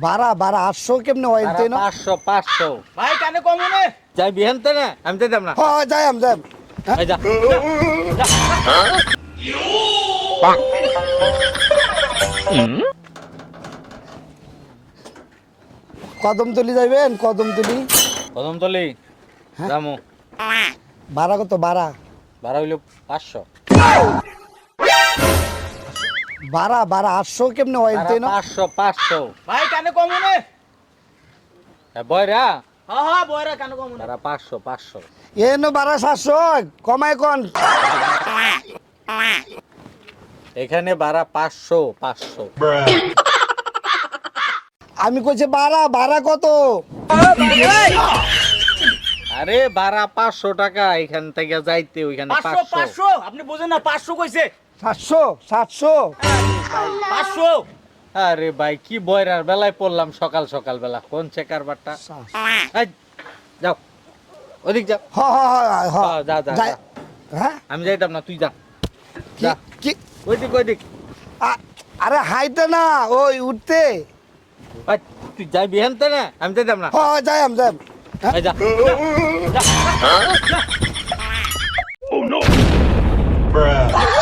বারা বারা 800 কেমনে হইতে না 500 ভাই কানে কম নে যাই বিহানতে না আমি তো দাম না হ্যাঁ যাই আম যাই এই যা কদমতলি যাইবেন কদমতলি কদমতলি যামু বারা কত বারা ভাড়া হইলো 500 বারা বারা 800 কেমনে হইতে না 500 ভাই কানে কম নে বয়রা হ্যাঁ বয়রা কানে কম নে 500 এনো বারা 700 কমাই কোন এখানে ভাড়া 500 আমি কইছে বারা বারা কত আরে ভাড়া 500 টাকা এখান থেকে যাইতে ওইখানে 500 আপনি বুঝেন না 500 কইছে 700 500 আরে ভাই কি বয়রার বেলায় পড়লাম সকাল সকাল বেলা কোন চেকার বাট্টা এই, যাও ওদিক যাও হ্যাঁ হ্যাঁ হ্যাঁ যা যা যাই যা। হ্যাঁ আমি যাইতাম না তুই যা যা কি ওইদিক আরে হাইতে না ওই উঠতে এই, তুই যাই বিহানতে না আমি যাইতাম না হ্যাঁ যাই আম যাই এই যা যা, যা। Bruh.